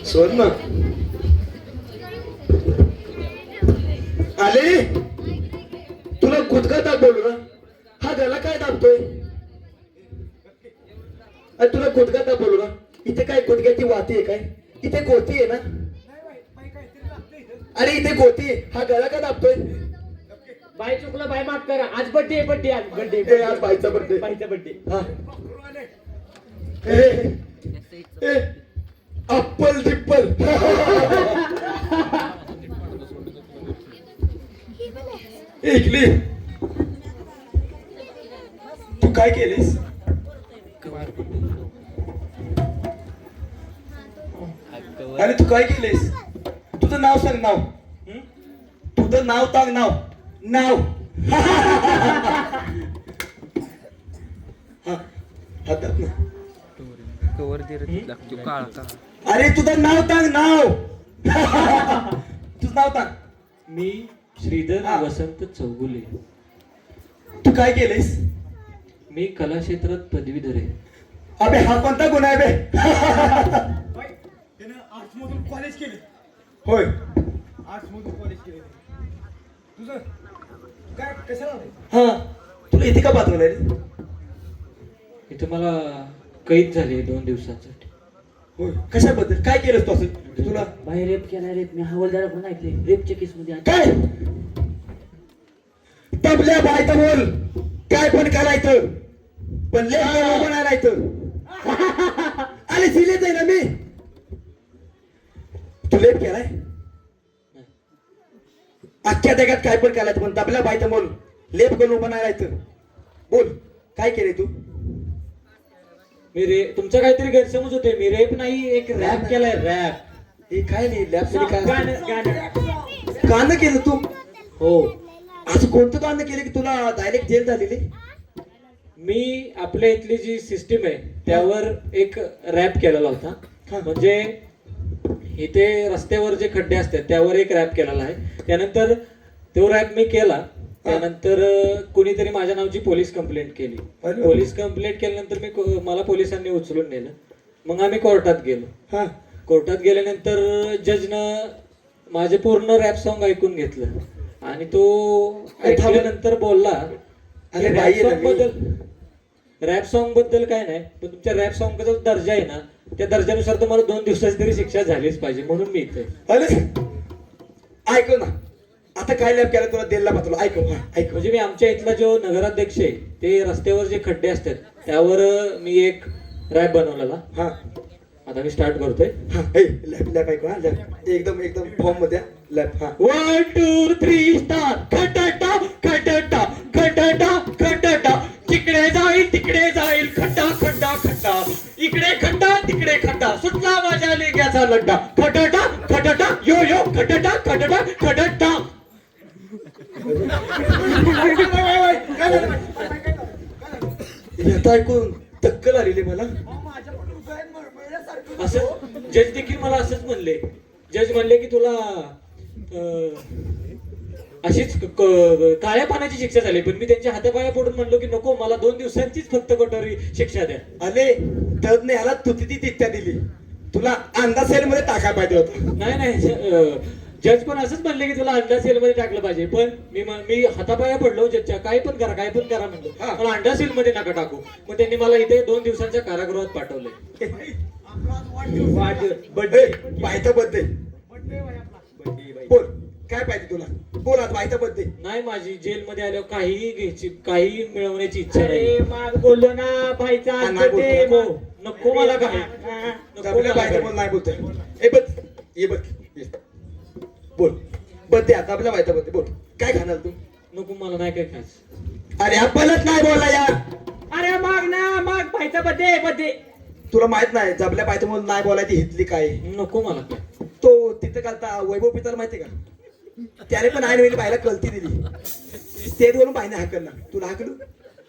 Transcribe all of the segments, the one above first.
स्वर्ण आले तुला गुदगा दाब बोलू ना हा गला काय दाबतोय तुला गुदगा दाब बोलू ना इथे काय गुदग्याची वाती आहे काय इथे गोती आहे ना अरे इथे गोती आहे हा गला काय दाबतोय बाई चुकलं बाई माफ करा आज बर्थडे बर्थडे आज बर्थडे आज बाईचा बर्थडे बाईचा बर्थडे हा ए अप्पल दिप्पल ऐकली तू काय केलेस अरे तू काय केलेस तुझं नाव सांग नाव तुझं नाव सांग नाव नाव हातात ना कवर दे रे लागतो काळा का अरे तुझं नाव सांग नाव तुझं नाव सांग मी श्रीधर हा. वसंत चौगुले तू काय केलेस मी कला क्षेत्रात पदवीधर आहे अबे हा कोणता गुन्हा आहे बे त्यानं आर्ट्स मधून कॉलेज केले होय आर्ट्स मधून कॉलेज केले तुझं काय कशाला आलंय? हा तुला इथे का पाठवलंय रे इथं मला कैद झाली 2 दिवसांसाठी होय कशाबद्दल काय केलंस तू असं तुला बाहेर रेप केला रेप मी हवालदार पण ऐकले रेपच्या केस मध्ये काय तबल्या बायता बोल काय पण करायचं पण लेख बनायला येतं अरे सिलेच आहे ना मी तू लेप केलाय अख्ख्या जगात काय पण करायचं पण तबल्या बायता बोल लेप करून बनायला येतं बोल काय केले तू मी तुमचा काहीतरी गैरसमज होते मी रेप नाही एक रॅप केलाय रॅप हे काय नाही लॅप गाणं गाणं गाणं केलं तू हो असं कोणतं गाणं केलं की तुला डायरेक्ट जेल झालेली मी आपल्या इथली जी सिस्टीम आहे त्यावर एक रॅप केलेला होता हा. म्हणजे इथे रस्त्यावर जे खड्डे असतात त्यावर एक रॅप केलेला आहे त्यानंतर तो रॅप मी केला त्यानंतर कोणीतरी माझ्या नावाची पोलीस कंप्लेंट केली अरे. पोलीस कंप्लेंट केल्यानंतर मला पोलिसांनी उचलून नेलं मग आम्ही कोर्टात गेलो हा कोर्टात गेल्यानंतर जजनं माझे पूर्ण रॅप सॉन्ग ऐकून घेतलं आणि तो ऐकल्यानंतर बोलला अरे बाई आहे ना मी. रॅप सॉन्ग बद्दल काय नाही पण तुमच्या रॅप सॉन्गचा जो दर्जा आहे ना त्या दर्जानुसार तुम्हाला 2 दिवसाची तरी शिक्षा झालीच पाहिजे म्हणून मी इथे अरे ऐकू ना आता काय लॅब केला तुला दिल्ला पाठवलं ऐकू हा ऐकू म्हणजे मी आमच्या इथला जो नगराध्यक्ष आहे ते रस्त्यावर जे खड्डे असतात त्यावर मी एक रॅप बनवलेला हा आता मी स्टार्ट करतोय हा लॅब लॅब ऐकू हा लॅब एकदम एकदम फॉर्म मध्ये लॅब हा 1 2 3 स्टार्ट खटाटा खटाटा खटाटा खटाटा तिकडे जाईल खड्डा खड्डा खड्डा इकडे खड्डा तिकडे खड्डा सुटला माझ्या लेग्याचा लड्डा खटाटा खटाटा यो यो खटाटा खटाटा खटाटा यात ऐकून टक्कल आलेली मला माझ्या डोक्यात मळमळल्यासारखं असं जज देखील मला असंच म्हणले जज म्हणले की तुला अशीच काळ्या पाण्याची शिक्षा झाली पण मी त्यांच्या हातापाया पडून म्हणलो की नको मला 2 दिवसांचीच फक्त कठोरी शिक्षा द्या अरे तज्ञ ह्याला तुती ती तित्या दिली तुला अंदाज सेल मध्ये टाकायला पाहिजे होता नाही जज पण असंच म्हणले की तुला अंडा सेल मध्ये टाकलं पाहिजे पण मी हातापाया पडलो जजच्या काय पण करा म्हणलो हा. मला अंडा सेल मध्ये नका टाकू मग त्यांनी मला इथे 2 दिवसांच्या कारागृहात पाठवले आपला वाढदिवस बर्थडे बायचा बर्थडे बर्थडे बाई आपला बोल काय पाहिजे तुला बोल आता बायचा बर्थडे नाही माझी जेलमध्ये आल्यावर काहीही घ्यायची काही मिळवण्याची इच्छा अरे नाही माग बोललो ना भाईचा हा, नाही birthday. बोलतो. नको मला काय नको आपल्या मला बायचा काय. बोल नाही बोलतोय हे बघ ये बघ ये. बोल बर्थडे आता आपल्या बायचा बर्थडे बोल काय खाणार तू नको मला नाही काय खायचं अरे आपणच नाही बोलला यार अरे माग ना माग भाईचा बर्थडे तुला माहित नाही जबल्या बायचा म्हणून नाही बोलायची हितली काय नको मला काय तो तिथं कालता वैभव पिताला माहितीये का त्याने पण आई वेळी बायला कलती दिली स्टेजवरून बाईने हाकलला तुला हाकलू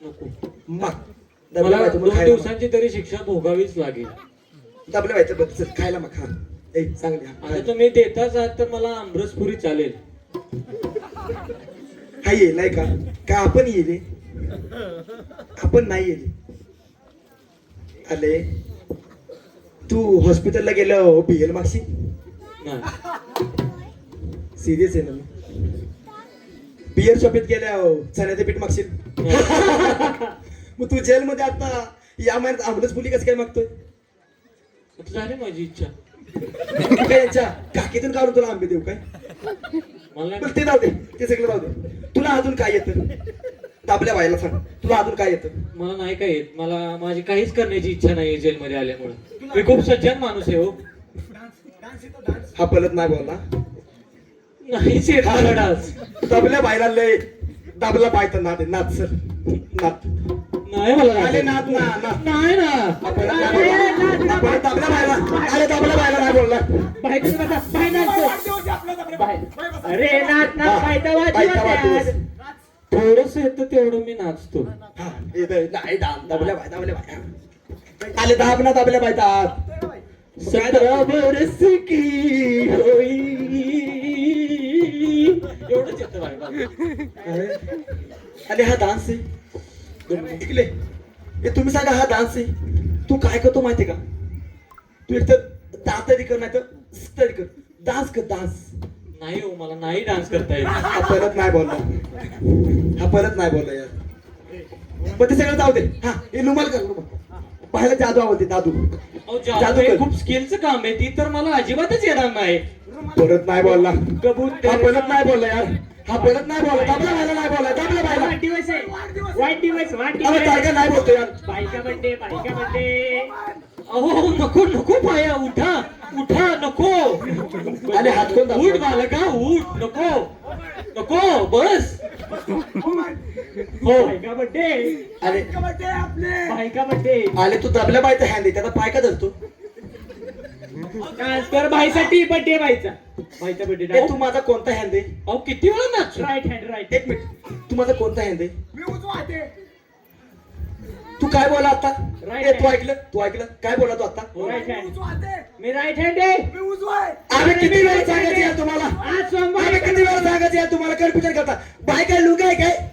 नको मग दबल्या मला व्हायचं मग 2 खायला मग. दिवसांची तरी शिक्षा भोगावीच लागेल. दबल्या व्हायचं बघ, चल खायला मग खा. ए चांगली आता तुम्ही देताच आहात तर मला आमरसपुरी चालेल. हा येलाय का का आपण येले आपण नाही येले आले. तू हॉस्पिटलला गेलो बिएल मागशी नाही. सिरियस आहे ना मी. बियर शॉपीत गेल्या चण्याचे पीठ मागशील. मग तू जेलमध्ये आता या महिन्यात आंबलच फुली कसं काय मागतोय. आता झाली माझी इच्छा. काय यांच्या काकीतून काढून तुला आंबे देऊ काय. मला पण ते जाऊ दे, ते सगळं जाऊ दे. तुला अजून काय येतं दाबल्या व्हायला सांग. तुला अजून काय येतं. मला नाही काय येत. मला माझी काहीच करण्याची इच्छा नाही जेलमध्ये आल्यामुळे. मी खूप सज्जन माणूस आहे हो. हा पलत नाही बोलला. नाहीच येत मला डान्स. दाबल्या व्हायला लय दाबला पायतं नाद आहे. नाद सर नाद नाही मला आले नाच. नाद ना नाद. नाही ना. हा पलत नाही बोलला. हा पलत दाबल्या व्हायला आले दाबल्या व्हायला नाही बोलला. बायकोचं बसा, बाय नाचतो. अरे नाच नाच बायचा बायका वाजवत वाजवत. आहे. थोडस येतं तेवढं मी नाचतो. हा येतंय. नाही दाबल्या बाय दाबल्या बाय आले दाब ना दाबल्या पायतात. 17 बरस की होई. एवढंच येतं बाय. अरे हा डान्स आहे. ऐकले हे तुम्ही सांगा हा डान्स आहे. तू काय करतो माहितीये का. तू एक तर दातरी कर नाही तर तरी कर. डान्स कर डान्स. नाही हो मला नाही डान्स करता येत. हा परत नाही बोलला. हा परत नाही बोलला यार. पण ते सगळं जाऊ दे. हा हे रुमाल कर रुमाल. पाहायला जादू आवडते दादू. अहो, जादू जादू हे कर. खूप स्किलचं काम आहे. ती तर मला अजिबातच येणार नाही. परत नाही बोलला. कबूतर. हा परत नाही बोलला यार. हा परत नाही बोलला. दाबला व्हायला नाही बोलला. दाबला व्हायला वाढ दिवस आहे वाढ दिवस अरे तारखा नाही बोलतो यार. बायका बड्डे बायका बड्डे. अहो नको नको पाया उठा उठा नको. अरे हात कोण दाबला? उठ बालका उठ. नको नको बस. हो बायका बड्डे अरे बायका बड्डे. आले तू दाबल्या बायचा हँड आहे त्याचा पाय का धरतो. डान्स कर भाईसाठी बड्डे भाईचा भाईचा बड्डे ए, तू माझा कोणता हँड आहे. अहो किती वेळा नाचू. Right hand right. एक मिनिट तू माझा कोणता हँड आहे. तू काय बोला आता. Right ए, तू hand. ऐकलं तू ऐकलं काय बोला तू आता. Right hand. मी राईट हँड आहे. आम्ही किती वेळ सांगायचे यार तुम्हाला. आज सोमवार आम्ही किती वेळ सांगायचे यार तुम्हाला कन्फ्युजन करता. बाय काय लुक आहे काय.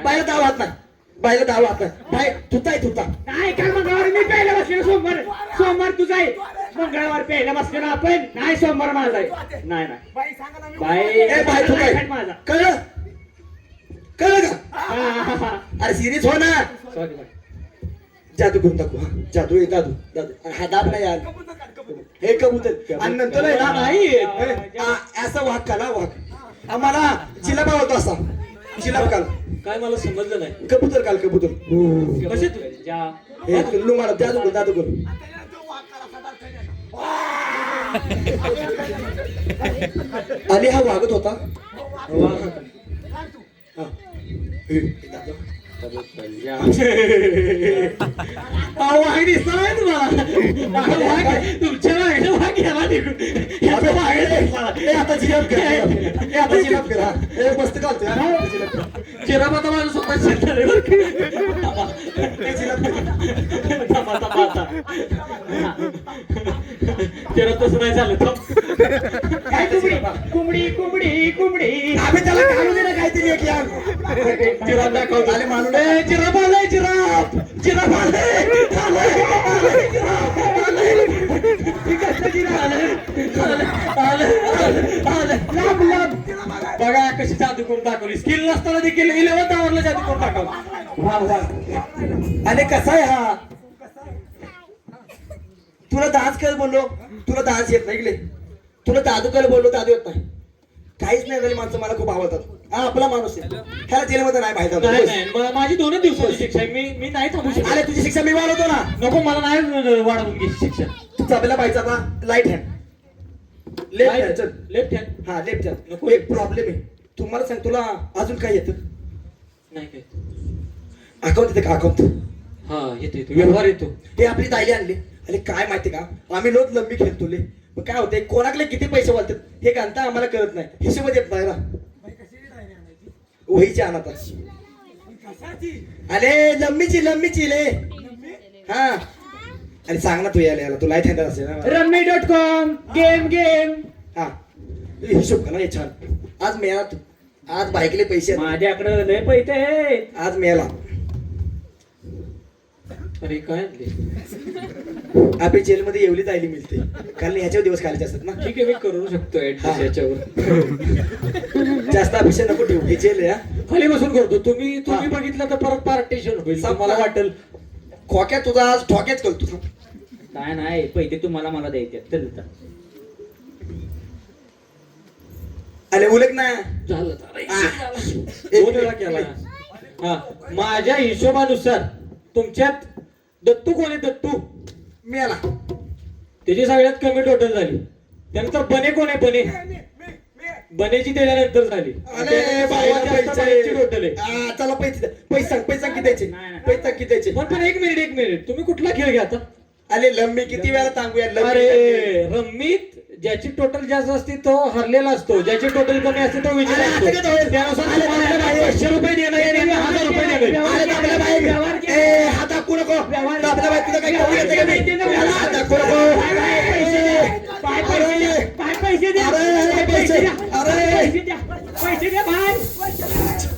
बायला दाव हात नाही. बायला दाव हात नाही. बाय तुता आहे तुता. नाही का मंगळवार मी प्यायला बसलेलो. सोमवार सोमवार तुझा आहे. मंगळवार प्यायला बसलेलो आपण. नाही सोमवार माझा आहे. नाही नाही बाय ए बाय तुता right hand आहे. माझा. कळलं कळलं का. हा, हा, हा. अरे सिरियस हो ना. Sorry bye. जादू करून दाखव. हा जादू आहे जादू जादू. हा दाब नाही यार. हे कबूतर आणि नंतर आहे ना नाही. ए, असं वाघ काला वाघ. आम्हाला जिलाबा होतो असा. जिलाब काल काय मला समजलं नाही. कबूतर काल कबूतर. कसे तू जा. हे लुंगाडा जादू कर जादू कर. आणि हा वागत होता. हा. हे, दादा. अहो वाघ दिसला तुम्हाला. तुमच्या मागे वाघ याला निघून. याचं मागे दिसला. ए, आता जिलाब कर. ए, आता जिलाब कर. हा. ए, मस्त कालतोय हा. आता जिलाब कर. चिराब आता माझं स्वतः शेतात आहे बरं का. ए, जिलाब कर. थांबा, थांबा आता. चिरा तसं नाही झालं. थांब. काय ते जिलाब? कुंबडी कुंबडी कुंबडी. आम्ही त्याला काढू दे ना काहीतरी एक यार. चिराब दाखवतो. आले मानून. ए, चिराब आलाय चिराब. चिराब आलाय. आलाय, आलाय, चिराब. आलाय. लांब लांब. बघा कशी जादू करून दाखवली. स्किल नसताना देखील 11th आवरला जादू करून दाखवली. वा वा. अरे कसा आहे हा. तुला डान्स कर बोललो तुला डान्स येत नाही. इकडे तुला दादू कर बोललो दादू येत नाही. काहीच नाही झाली माणसं मला खूप आवडतात. हा आपला माणूस आहे. ह्याला जेलमध्ये नाही नाही माहिती. नाही माझी 2 दिवसाची शिक्षा आहे. मी नाही थांबू शकत. अरे तुझी शिक्षा मी वाढवतो ना. नको मला नाही वाढवून घ्यायची शिक्षा. तू चबला पाहिजे आता लाईट हँड. लेफ्ट हँड चल. Left hand. हा लेफ्ट हँड. नको. एक प्रॉब्लेम आहे. तुम्हाला सांग तुला अजून काय येतं. नाही काय. अकाउंट येतं का अकाउंट. हा येतो येतो व्यवहार येतो. हे आपली ताईली आणली. अरे काय माहिती का आम्ही लोक लंबी खेळतो ले. मग काय होते कोणाकडे किती पैसे वालतात हे घंटा आम्हाला कळत नाही. हिशोबात येत नाही ना. वहीच्या आणतात. अरे लम्मीची ले हा अरे सांग ना तू यायला तुला थंड असेल ना Rummy.com गेम हा हिशोब का ना हे छान आज मिळाला तू आज बाईकले पैसे आहेत. माझ्याकडे लय पैसे आहे. आज मिळाला अरे काय आणले? आपली जेलमध्ये एवढी जायली मिळते कारण ह्याच्यावर दिवस खायचे असतात ना ठीक आहे मी करू शकतो ऍडजस्ट याच्यावर. जास्त अपेक्षा नको ठेवू हे जेल आहे हा. खाली बसून करतो तुम्ही बघितलं तर परत पार्टिशन होईल मला वाटेल. खोक्यात तुझा आज ठोक्याच करतो काय नाही पैसे तुम्हाला मला द्यायचे चल अरे उलट ना झालं आ. दोन वेळा केला. हा माझ्या हिशोबानुसार तुमच्यात दत्तू कोण आहे दत्तू मिळाला त्याची सगळ्यात कमी टोटल झाली. त्यानंतर बने कोण आहे बनेची त्याच्यानंतर झाली. अरे बाबा पैसे टोटल आहे. चला पैसे सांग किती द्यायचे नाही, नाही. पैसे किती द्यायचे पण एक मिनिट तुम्ही कुठला खेळ घ्या आता? अरे लम्मी किती वेळा सांगूया अरे रम्मीत ज्याची टोटल जास्त असते तो हरलेला असतो, ज्याची टोटल कमी असते तो विजय अरे, असतो. असं काय होईल? त्यानुसार अरे, तुम्हाला बाहेर. 500 रुपये देणं आहे आणि 1000 रुपये देणं आहे. अरे दाबल्या बाई ए हात दाखवू नको दाबल्या बाई तुझं काही कमी येतं का नाही अरे, हात दाखवू नको पाय पैसे द्या अरे, पैसे. पैसे द्या अरे. पैसे द्या भाई